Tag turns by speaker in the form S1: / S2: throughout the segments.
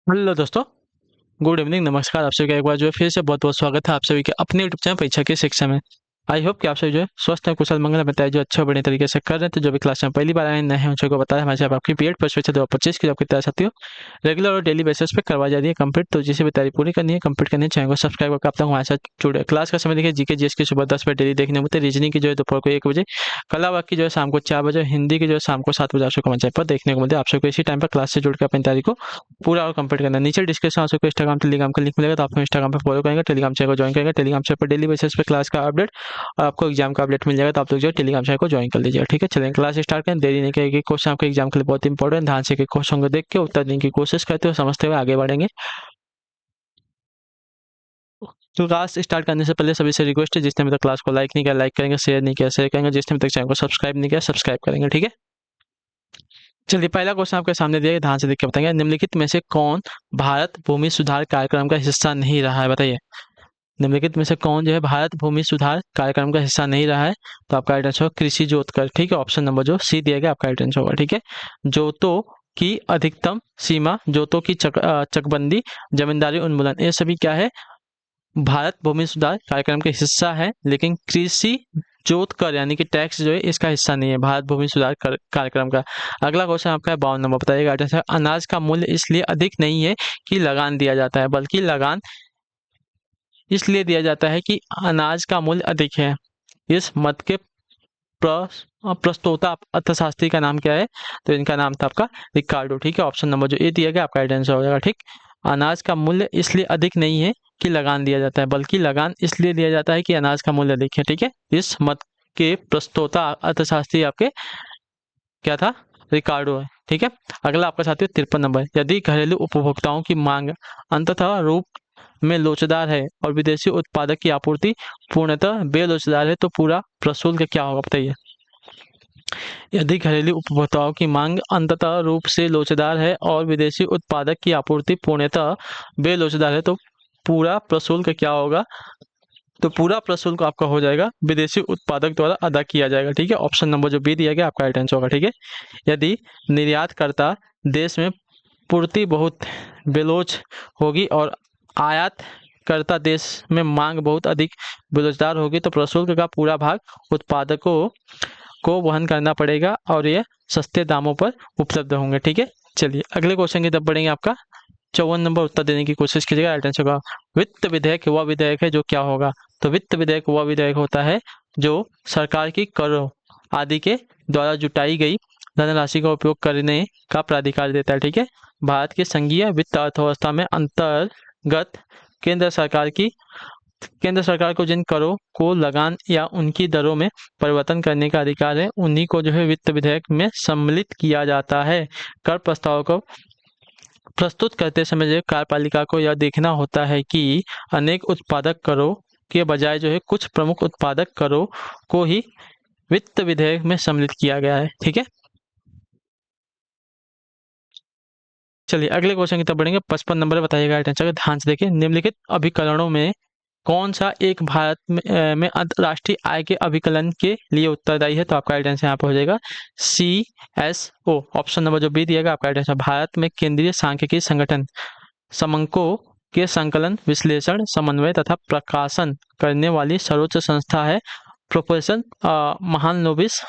S1: Hello दोस्तों। Good evening, नमस्कार। आप सभी का एक बार जो है फिर से बहुत बहुत स्वागत है आप सभी के अपने यूट्यूब चैनल परीक्षा की शिक्षा में। आई होप कि आप सभी जो है स्वस्थ हैं, कुशल मंगल बताए जो अच्छे और बढ़िया तरीके से कर रहे हैं। तो जो भी क्लास में पहली बार आए नए हैं उन सबको बताया हमारे साथ आपकी पीरियड प्रश्न 2025 की जो आपकी तैयारी साथी हो रेगुलर और डेली बेसिस पे करवाई जा रही है कंप्लीट। तो जिसे भी तैयारी पूरी करनी है, कंप्लीट करनी है, चैनल को सब्सक्राइब करके आप तक हमारे साथ जुड़े। क्लास का समय देखिए, जीके जीएस की सुबह 10 बजे डेली देखने को मिलते हैं। रीजनिंग की जो है दोपहर को 1 बजे, कला वाक की जो है शाम को 4 बजे, हिंदी की जो है शाम को 7 बजे आप सबको मंच पर देखने को मिलते हैं। आप सबको इसी टाइम पर क्लास से जुड़ कर अपनी तैयारी को पूरा और कंप्लीट करना है। नीचे डिस्क्रिप्शन में आपको इंस्टाग्राम टेलीग्राम का लिंक मिलेगा, तो आप इंस्टाग्राम पे फॉलो करेंगे, टेलीग्राम चैनल को ज्वाइन करेंगे। टेलीग्राम चैनल पर डेली बेसिस पे क्लास का अपडेट और आपको एग्जाम का अपडेट मिल जाएगा, तो आप लोग जो है टेलीग्राम चैनल को ज्वाइन कर लीजिएगा। ठीक है, चलिए क्लास स्टार्ट करें। देरी नहीं करेगी। क्वेश्चन आपके एग्जाम के लिए बहुत इंपॉर्टेंट, ध्यान से क्वेश्चन को देख के उत्तर देने की कोशिश करते हो, समझते हुए आगे बढ़ेंगे। तो क्लास स्टार्ट करने से पहले सभी से रिक्वेस्ट है, जिसने अभी तक क्लास को लाइक नहीं किया लाइक करेंगे, शेयर नहीं किया शेयर करेंगे, जिसने अभी तक चैनल को सब्सक्राइब नहीं किया सब्सक्राइब करेंगे। ठीक है, चलिए पहला क्वेश्चन आपके सामने दिया है, ध्यान से देख के बताएंगे। निम्नलिखित में से कौन भारत भूमि सुधार कार्यक्रम का हिस्सा नहीं रहा है, बताइए। निम्नलिखित में से कौन जो है भारत भूमि सुधार कार्यक्रम का हिस्सा नहीं रहा है? तो आपका राइट आंसर होगा कृषि जोतकर। ठीक है, ऑप्शन नंबर जो सी दिया गया आपका राइट आंसर होगा। ठीक है, जोतों की अधिकतम सीमा, जोतों की चकबंदी, जमींदारी उन्मूलन, ये सभी क्या है? भारत भूमि सुधार कार्यक्रम के हिस्सा है, लेकिन कृषि जोत कर यानी कि टैक्स जो है इसका हिस्सा नहीं है भारत भूमि सुधार कार्यक्रम का। अगला क्वेश्चन आपका है 52 नंबर, बताइएगा राइट आंसर। अनाज का मूल्य इसलिए अधिक नहीं है कि लगान दिया जाता है, बल्कि लगान इसलिए दिया जाता है कि अनाज का मूल्य अधिक है। इस मत के प्रस्तोता अर्थशास्त्री का नाम क्या है? तो इनका नाम था आपका रिकार्डो। ठीक है, ऑप्शन नंबर जो ए दिया गया आपका राइट आंसर हो जाएगा। ठीक, अनाज का मूल्य इसलिए अधिक नहीं है कि लगान दिया जाता है, बल्कि लगान इसलिए दिया जाता है कि अनाज का मूल्य अधिक है। ठीक है, इस मत के प्रस्तोता अर्थशास्त्री आपके क्या था? रिकार्डो है। ठीक है, अगला आपका साथी 53 नंबर, यदि घरेलू उपभोक्ताओं की मांग अंततः रूप में लोचदार है और विदेशी उत्पादक की आपूर्ति पूर्णतः बेलोचदार है, तो पूरा प्रशुल्क क्या होगा, बताइए। यदि घरेलू उपभोक्ताओं की मांग अंततः रूप से लोचदार है और विदेशी उत्पादक की आपूर्ति पूर्णतः बेलोचदार है, तो पूरा प्रशुल्क क्या होगा? तो पूरा प्रशुल्क आपका हो जाएगा विदेशी उत्पादक द्वारा अदा किया जाएगा। ठीक है, ऑप्शन नंबर जो बी दिया गया आपका राइट आंसर होगा। ठीक है, यदि निर्यातकर्ता देश में पूर्ति बहुत बेलोच होगी और आयात करता देश में मांग बहुत अधिक बेरोजगार होगी, तो प्रशुल्क का पूरा भाग उत्पादकों को वहन करना पड़ेगा और ये सस्ते दामों पर उपलब्ध होंगे। ठीक है, चलिए अगले क्वेश्चन की तरफ बढ़ेंगे। आपका 54 नंबर उत्तर देने की कोशिश कीजिएगा। राइट आंसर होगा वित्त विधेयक वह विधेयक है जो क्या होगा? तो वित्त विधेयक वह विधेयक होता है जो सरकार की करों आदि के द्वारा जुटाई गई धनराशि का उपयोग करने का प्राधिकार देता है। ठीक है, भारत के संघीय वित्त अर्थव्यवस्था में अंतर्गत केंद्र सरकार की केंद्र सरकार को जिन करों को लगान या उनकी दरों में परिवर्तन करने का अधिकार है, उन्हीं को जो है वित्त विधेयक में सम्मिलित किया जाता है। कर प्रस्ताव को प्रस्तुत करते समय जो कार्यपालिका को यह देखना होता है कि अनेक उत्पादक करों के बजाय जो है कुछ प्रमुख उत्पादक करों को ही वित्त विधेयक में सम्मिलित किया गया है। ठीक है, चलिए अगले क्वेश्चन की तरफ बढ़ेंगे। 55 नंबर बताइएगा राइट आंसर। ध्यान से देखिए, निम्नलिखित अभिकरणों में कौन सा एक भारत में अंतर्राष्ट्रीय आय के अभिकलन के लिए उत्तरदायी है? तो आपका राइट आंसर यहाँ पे हो जाएगा CSO। ऑप्शन नंबर जो बी दिएगा आपका राइट आंसर। भारत में केंद्रीय सांख्यिकी संगठन समंको के संकलन, विश्लेषण, समन्वय तथा प्रकाशन करने वाली सर्वोच्च संस्था है। प्रोफेसर महालनोबिस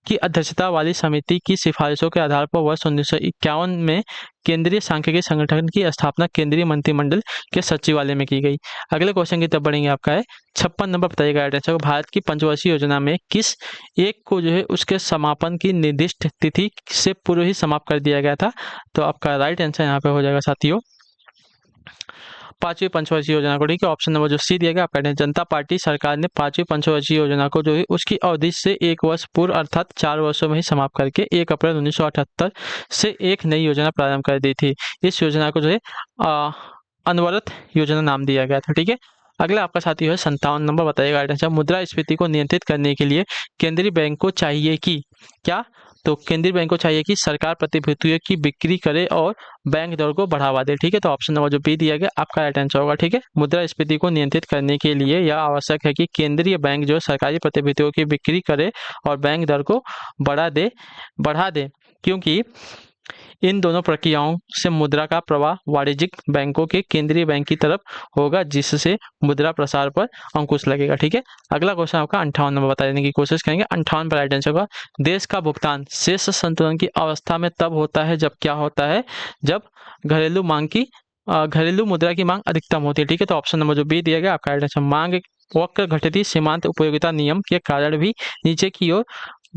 S1: की अध्यक्षता वाली समिति की सिफारिशों के आधार पर वर्ष 1951 में केंद्रीय सांख्यिकी संगठन की स्थापना केंद्रीय मंत्रिमंडल के सचिवालय में की गई। अगले क्वेश्चन की तरफ बढ़ेंगे। आपका है 56 नंबर, बताइएगा राइट आंसर। भारत की पंचवर्षीय योजना में किस एक को जो है उसके समापन की निर्दिष्ट तिथि से पूर्व ही समाप्त कर दिया गया था? तो आपका राइट आंसर यहाँ पे हो जाएगा साथियों 5वीं पंचवर्षीय योजना को। ठीक है, ऑप्शन नंबर जो सी दिया गया आपका। जनता पार्टी सरकार ने 5वीं पंचवर्षीय योजना को जो है उसकी अवधि से 1 वर्ष पूर्व अर्थात 4 वर्षों में ही समाप्त करके 1 अप्रैल 1978 से एक नई योजना प्रारंभ कर दी थी। इस योजना को जो है अनवरत योजना नाम दिया गया था। ठीक है, अगला आपका साथी है 57 नंबर, बताइएगा राइट आंसर। मुद्रास्फीति को नियंत्रित करने के लिए केंद्रीय बैंक को चाहिए कि क्या? तो केंद्रीय बैंक को चाहिए कि सरकार प्रतिभूतियों की बिक्री करे और बैंक दर को बढ़ावा दे। ठीक है, तो ऑप्शन नंबर जो बी दिया गया आपका राइट आंसर होगा। ठीक है, मुद्रास्फीति को नियंत्रित करने के लिए यह आवश्यक है कि केंद्रीय बैंक जो सरकारी प्रतिभूतियों की बिक्री करे और बैंक दर को बढ़ा दे, क्योंकि इन दोनों प्रक्रियाओं से मुद्रा का प्रवाह वाणिज्यिक बैंकों के केंद्रीय बैंक की तरफ होगा, जिससे मुद्रा प्रसार पर अंकुश लगेगा। ठीक है, अगला क्वेश्चन आपका 58 नंबर बता देने की कोशिश करेंगे। 58 पर राइट आंसर होगा देश का भुगतान शेष संतुलन की अवस्था में तब होता है जब क्या होता है, जब घरेलू मुद्रा की मांग अधिकतम होती है। ठीक है, तो ऑप्शन नंबर जो बी दिया गया आपका राइट आंसर। मांग वक्र घटती सीमांत उपयोगिता नियम के कारण भी नीचे की ओर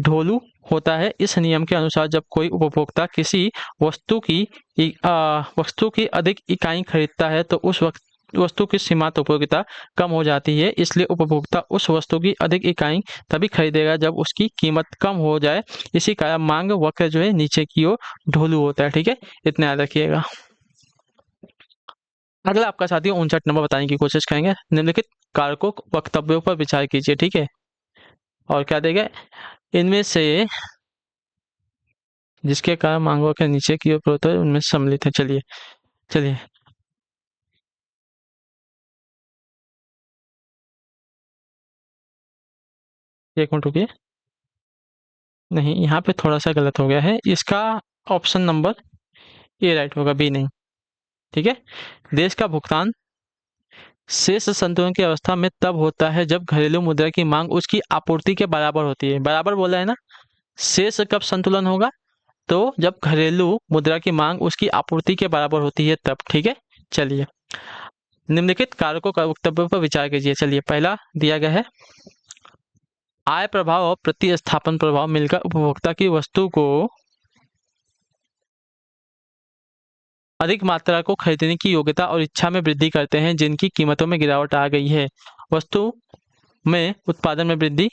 S1: ढोलू होता है। इस नियम के अनुसार जब कोई उपभोक्ता किसी वस्तु की अधिक इकाई खरीदता है तो उस वस्तु की सीमांत उपयोगिता कम हो जाती है, इसलिए उपभोक्ता उस वस्तु की अधिक इकाई तभी खरीदेगा जब उसकी कीमत कम हो जाए। इसी कारण मांग वक्र जो है नीचे की ओर ढोलू होता है। ठीक है, इतना याद रखिएगा। अगला आपका साथी 59 नंबर बताने की कोशिश करेंगे। निम्नलिखित कारकों वक्तव्यों पर विचार कीजिए। ठीक है, और क्या देगा, इनमें से जिसके कारण मांग वक्र नीचे की ओर होता है उनमें सम्मिलित है। चलिए चलिए एक मिनट रुकिए, नहीं यहाँ पे थोड़ा सा गलत हो गया है। इसका ऑप्शन नंबर ए राइट होगा, बी नहीं। ठीक है, देश का भुगतान शेष संतुलन की अवस्था में तब होता है जब घरेलू मुद्रा की मांग उसकी आपूर्ति के बराबर होती है। बराबर बोला है ना, शेष कब संतुलन होगा, तो जब घरेलू मुद्रा की मांग उसकी आपूर्ति के बराबर होती है तब। ठीक है, चलिए निम्नलिखित कारकों का वक्तव्य पर विचार कीजिए। चलिए पहला दिया गया है आय प्रभाव और प्रतिस्थापन प्रभाव मिलकर उपभोक्ता की वस्तु को अधिक मात्रा को खरीदने की योग्यता और इच्छा में वृद्धि करते हैं, जिनकी कीमतों में गिरावट आ गई है। वस्तु में उत्पादन में वृद्धि,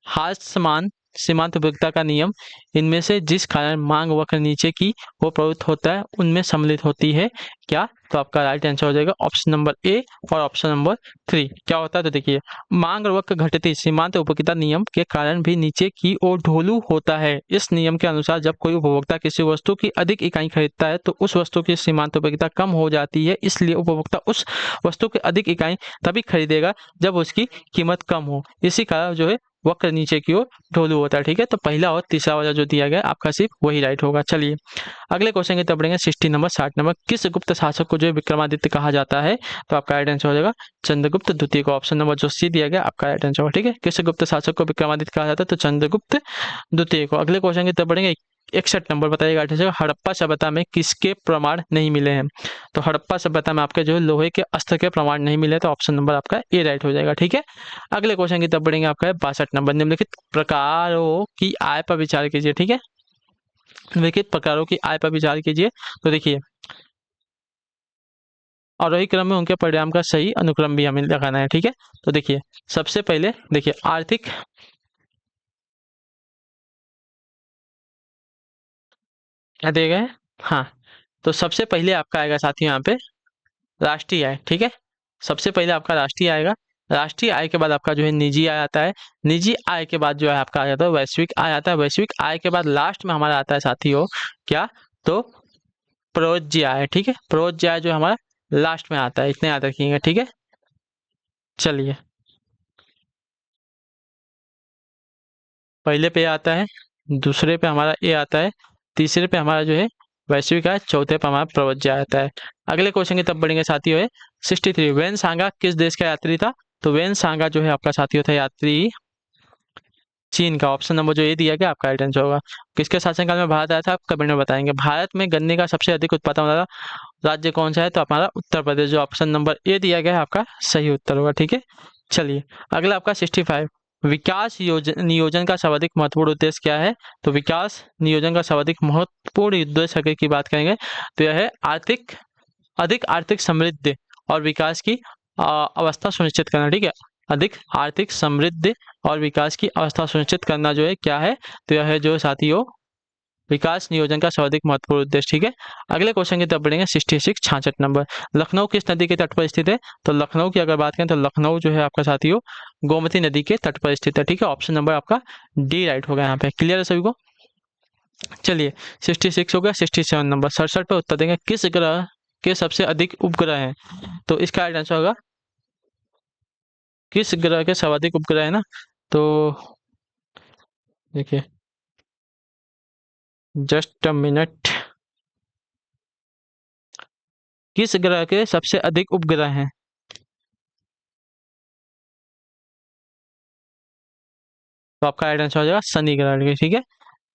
S1: हाल समान सीमांत उपयोगिता का नियम, इनमें से जिस कारण मांग वक्र नीचे की वो प्रवृत्त होता है उनमें सम्मिलित होती है क्या, तो आपका राइट आंसर हो जाएगा ऑप्शन नंबर ए और ऑप्शन नंबर 3। क्या होता है, तो देखिए मांग वक्र घटती सीमांत उपयोगिता नियम के कारण भी नीचे की ओर ढोलू होता है। इस नियम के अनुसार जब कोई उपभोक्ता किसी वस्तु की अधिक इकाई खरीदता है तो उस वस्तु की सीमांत उपयोगिता कम हो जाती है, इसलिए उपभोक्ता उस वस्तु की अधिक इकाई तभी खरीदेगा जब उसकी कीमत कम हो। इसी कारण जो है वक्र नीचे की ओर ढोलू होता है। ठीक है, तो पहला और तीसरा वाला जो दिया गया आपका सिर्फ वही राइट होगा। चलिए अगले क्वेश्चन की तरफ बढ़ेंगे। 60 नंबर 60 नंबर किस गुप्त शासक को जो है विक्रमादित्य कहा जाता है, तो आपका राइट आंसर हो जाएगा चंद्रगुप्त द्वितीय को। ऑप्शन नंबर जो सी दिया गया आपका राइट आंसर होगा। ठीक है, किस गुप्त शासक को विक्रमादित्य कहा जाता है, तो चंद्रगुप्त द्वितीय को। अगले क्वेश्चन की तरफ बढ़ेंगे। 61 नंबर बताइएगा हड़प्पा सभ्यता में किसके प्रमाण नहीं मिले हैं, तो हड़प्पा सभ्यता में आपके जो है लोहे के अस्त्र के प्रमाण नहीं मिले, तो ऑप्शन नंबर आपका ए राइट हो जाएगा। ठीक है, अगले क्वेश्चन की तरफ बढ़ेंगे। आपका है 62 नंबर निम्नलिखित प्रकारों की आय पर विचार कीजिए। ठीक है, निम्नलिखित प्रकारों की आय पर विचार कीजिए। तो देखिए आरोही क्रम में उनके परिणाम का सही अनुक्रम भी हमें लगाना है। ठीक है, तो देखिए सबसे पहले देखिए आर्थिक क्या दिए गए, हाँ, तो सबसे पहले आपका आएगा साथियों यहाँ पे राष्ट्रीय आय। ठीक है, सबसे पहले आपका राष्ट्रीय आएगा। राष्ट्रीय आय के बाद आपका जो है निजी आय आता है। निजी आय के बाद जो है आपका आ जाता है वैश्विक आय आता है। वैश्विक आय के बाद लास्ट में हमारा आता है साथियों क्या, तो प्रोज्य आय। ठीक है, प्रोज्य आय जो हमारा लास्ट में आता है, इतने याद रखिएगा। ठीक है, चलिए पहले पे आता है, दूसरे पे हमारा ए आता है, तीसरे पे हमारा जो है वैश्विक आय, चौथे पे हमारा प्रवज्य आता है। अगले क्वेश्चन की तब बढ़ेंगे साथियों है 63 वेन सांगा किस देश का यात्री था, तो वेन सांगा जो है आपका साथियों था यात्री चीन का। ऑप्शन नंबर जो ए दिया गया आपका राइट आंसर होगा। किसके शासनकाल में भारत आया था, आप कमेंट में बताएंगे। भारत में गन्ने का सबसे अधिक उत्पादन वाला राज्य कौन सा है, तो हमारा उत्तर प्रदेश, जो ऑप्शन नंबर ए दिया गया है आपका सही उत्तर होगा। ठीक है, चलिए अगला आपका 65 विकास नियोजन का सर्वाधिक महत्वपूर्ण उद्देश्य क्या है, तो विकास नियोजन का सर्वाधिक महत्वपूर्ण उद्देश्य अगर की बात करेंगे तो यह है अधिक आर्थिक समृद्धि और विकास की अवस्था सुनिश्चित करना। ठीक है, अधिक आर्थिक समृद्धि और विकास की अवस्था सुनिश्चित करना जो है क्या है, तो यह है जो साथियों विकास नियोजन का सर्वाधिक महत्वपूर्ण उद्देश्य। ठीक है, अगले क्वेश्चन की तरफ बढ़ेंगे। 66 66 नंबर लखनऊ किस नदी के तट पर स्थित है, तो लखनऊ की अगर बात करें तो लखनऊ जो है आपका साथियों गोमती नदी के तट पर स्थित है। ठीक है, ऑप्शन नंबर आपका डी राइट होगा यहाँ पे। क्लियर है सभी को। चलिए 66 हो गया। 67 नंबर 67 पे उत्तर देंगे किस ग्रह के सबसे अधिक उपग्रह हैं, तो इसका राइट आंसर होगा किस ग्रह के सर्वाधिक उपग्रह है ना, तो देखिए जस्ट अ मिनट, किस ग्रह के सबसे अधिक उपग्रह हैं? तो आपका राइट आंसर हो जाएगा शनि ग्रह, ठीक है।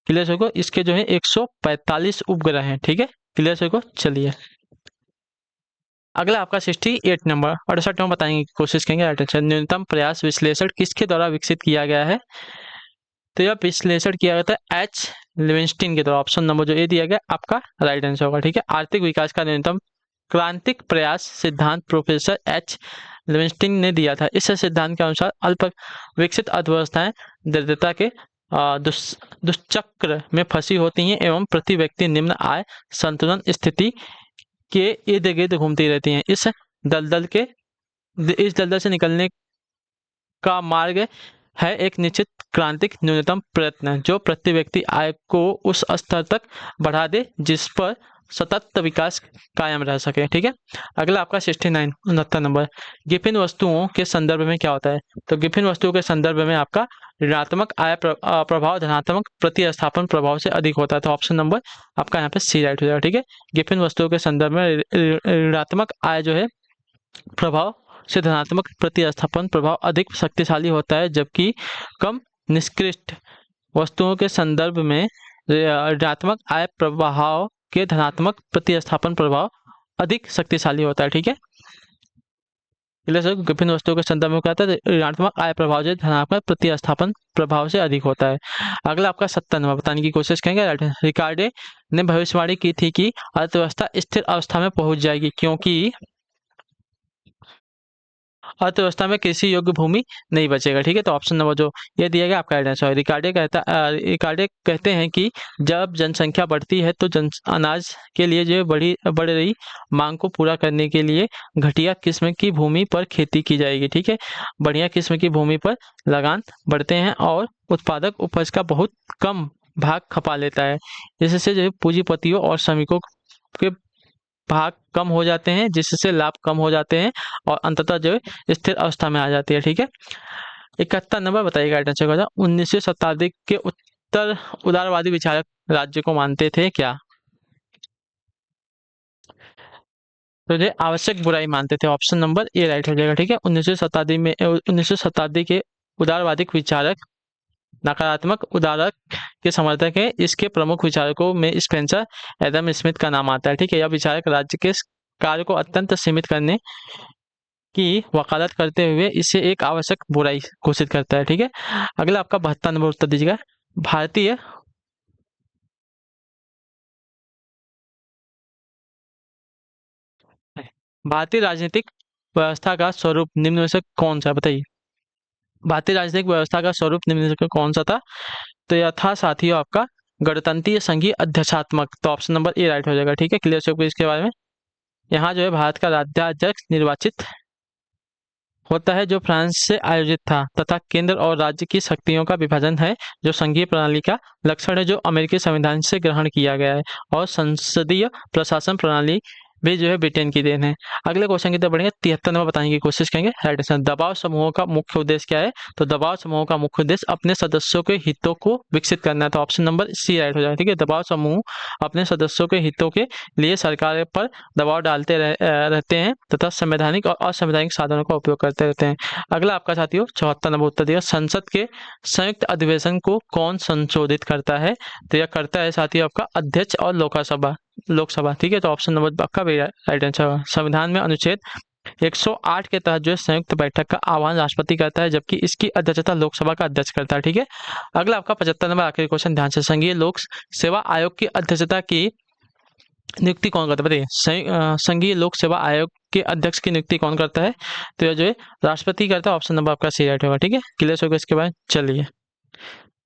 S1: क्लियर सभी को? इसके जो है 145 उपग्रह हैं, ठीक है। क्लियर सभी को? चलिए अगला आपका 68 नंबर 68 नंबर बताएंगे की कोशिश करेंगे। राइट आंसर, न्यूनतम प्रयास विश्लेषण किसके द्वारा विकसित किया गया है? तो यह विश्लेषण किया गया था एच लिविंगस्टीन के द्वारा। ऑप्शन नंबर जो ए दिया गया आपका राइट आंसर होगा, ठीक है। आर्थिक विकास का न्यूनतम क्रांतिक प्रयास सिद्धांत प्रोफेसर एच लिविंगस्टीन ने दिया था। इस सिद्धांत के अनुसार अल्प विकसित अर्थव्यवस्थाएं दरिद्रता के दुष्चक्र में फंसी होती हैं एवं प्रति व्यक्ति निम्न आय संतुलन स्थिति के इर्द गिर्द घूमती रहती हैं। इस दलदल से निकलने का मार्ग है एक निश्चित क्रांतिक न्यूनतम प्रयत्न जो प्रति व्यक्ति आय को उस स्तर तक बढ़ा दे जिस पर सतत विकास कायम रह सके, ठीक है। अगला आपका 69 69 नंबर, गिफिन वस्तुओं के संदर्भ में क्या होता है? तो गिफिन वस्तुओं के संदर्भ में आपका ऋणात्मक आय प्रभाव धनात्मक प्रतिस्थापन प्रभाव से अधिक होता है। तो ऑप्शन नंबर आपका यहाँ पे सी राइट हो जाएगा, ठीक है। गिफिन वस्तुओं के संदर्भ में ऋणात्मक आय जो है प्रभाव से धनात्मक प्रतिस्थापन प्रभाव अधिक शक्तिशाली होता है, जबकि कम निष्कृष्ट वस्तुओं के संदर्भ में ऋणात्मक आय प्रभाव के धनात्मक प्रतिस्थापन प्रभाव अधिक शक्तिशाली होता है, ठीक है। विभिन्न वस्तुओं के संदर्भ में क्या होता है? ऋणात्मक आय प्रभाव जो धनात्मक प्रतिस्थापन प्रभाव से अधिक होता है। अगला आपका 70 नंबर बताने की कोशिश करेंगे। रिकार्डे ने भविष्यवाणी की थी कि अर्थव्यवस्था स्थिर अवस्था में पहुंच जाएगी क्योंकि अर्थव्यवस्था में कृषि योग्य भूमि नहीं बचेगा, ठीक है। तो ऑप्शन नंबर जो ये दिया गया आपका आंसर है। रिकार्डे कहते हैं कि जब जनसंख्या बढ़ती है तो अनाज के लिए जो बढ़ रही मांग को पूरा करने के लिए घटिया किस्म की भूमि पर खेती की जाएगी, ठीक है। बढ़िया किस्म की भूमि पर लगान बढ़ते हैं और उत्पादक उपज का बहुत कम भाग खपा लेता है। इससे जो पूंजीपतियों और श्रमिकों के भाग कम हो जाते हैं जिससे लाभ कम हो जाते हैं और अंततः जो है स्थिर अवस्था में आ जाती है, ठीक है। 71 नंबर बताइएगा राइट आंसर का। 19वीं शताब्दी के उत्तर उदारवादी विचारक राज्य को मानते थे क्या? तो ये आवश्यक बुराई मानते थे। ऑप्शन नंबर ए राइट हो जाएगा, ठीक है। 19वीं शताब्दी के उदारवादी विचारक नकारात्मक उदारक के समर्थक है। इसके प्रमुख विचारकों में स्पेंसर एडम स्मिथ का नाम आता है, ठीक है। यह विचारक राज्य के कार्य को अत्यंत सीमित करने की वकालत करते हुए इसे एक आवश्यक बुराई घोषित करता है, ठीक है। अगला आपका 72 नंबर उत्तर दीजिएगा। भारतीय राजनीतिक व्यवस्था का स्वरूप निम्न में से कौन सा, बताइए। भारतीय राजनीतिक व्यवस्था का स्वरूप निम्न में से कौन सा था? तो यह था साथियों आपका गणतंत्रीय संघीय अध्यक्षात्मक। तो ऑप्शन नंबर ए राइट हो जाएगा, ठीक है। क्लियर से इसके बारे में यहाँ जो है भारत का राज्याध्यक्ष निर्वाचित होता है जो फ्रांस से आयोजित था तथा केंद्र और राज्य की शक्तियों का विभाजन है जो संघीय प्रणाली का लक्षण है जो अमेरिकी संविधान से ग्रहण किया गया है और संसदीय प्रशासन प्रणाली भी जो है ब्रिटेन की देन है। अगले क्वेश्चन की तरफ बढ़ेंगे। 73 नंबर बताने की कोशिश करेंगे। राइट आंसर, दबाव समूहों का मुख्य उद्देश्य क्या है? तो दबाव समूहों का मुख्य उद्देश्य अपने सदस्यों के हितों को विकसित करना है। तो ऑप्शन नंबर सी राइट हो जाएगा, ठीक है। दबाव समूह अपने सदस्यों के हितों के लिए सरकार पर दबाव डालते रहते हैं तथा संवैधानिक और असंवैधानिक साधनों का उपयोग करते रहते हैं। अगला आपका साथियों 74 नंबर उत्तर दिया। संसद के संयुक्त अधिवेशन को कौन संशोधित करता है? तो यह करता है साथियों आपका अध्यक्ष और लोकसभा, ठीक है। तो ऑप्शन नंबर आपका राइट आंसर। संविधान में अनुच्छेद 108 के तहत जो है संयुक्त बैठक का आह्वान राष्ट्रपति करता है जबकि इसकी अध्यक्षता लोकसभा का अध्यक्ष करता है, ठीक है। अगला आपका 75 नंबर आखिरी क्वेश्चन ध्यान से। संघीय लोक सेवा आयोग की अध्यक्षता की नियुक्ति कौन करता है? बताइए। संघीय लोक सेवा आयोग के अध्यक्ष की नियुक्ति कौन करता है? तो यह जो है राष्ट्रपति करता है। ऑप्शन नंबर आपका सी राइट होगा, ठीक है। क्लियर होगा इसके बाद चलिए।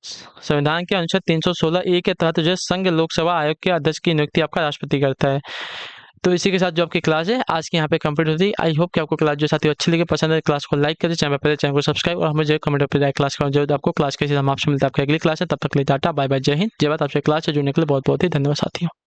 S1: संविधान के अनुच्छेद 316 ए के तहत जो है संघ लोक सेवा आयोग के अध्यक्ष की नियुक्ति आपका राष्ट्रपति करता है। तो इसी के साथ जो आपकी क्लास है आज की यहाँ पे कंप्लीट होती है। आई होप कि आपको क्लास जो साथियों अच्छी लगी, पसंद है, क्लास को लाइक करें, चैनल को सब्सक्राइब और हमें जो कमेंट पर क्लास का जो आपको क्लास के हम आपसे मिलता है आपकी अगली क्लास है। तब तक के लिए टाटा बाय बाय, जय हिंद, जय भारत। आपसे क्लास से जुड़ने के लिए बहुत बहुत ही धन्यवाद साथियों।